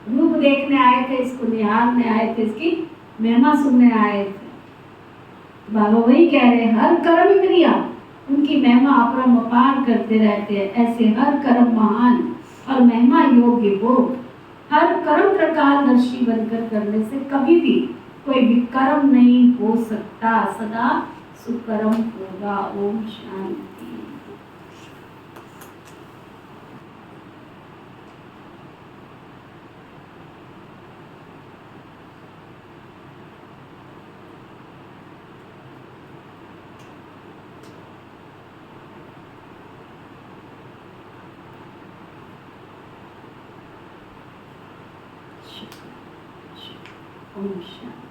रूप देखने आए थे, इसको निहारने आए थे, इसकी महिमा सुनने आए थे। बाबा वही कह रहे हैं, हर कर्म क्रिया उनकी महिमा अपरंपार करते रहते हैं। ऐसे हर कर्म महान और महिमा योग्य हो। हर कर्म प्रकारदर्शी बनकर करने से कभी भी कोई विकर्म नहीं हो सकता, सदा सुकर्म होगा। ओम शांति। ओम शांति।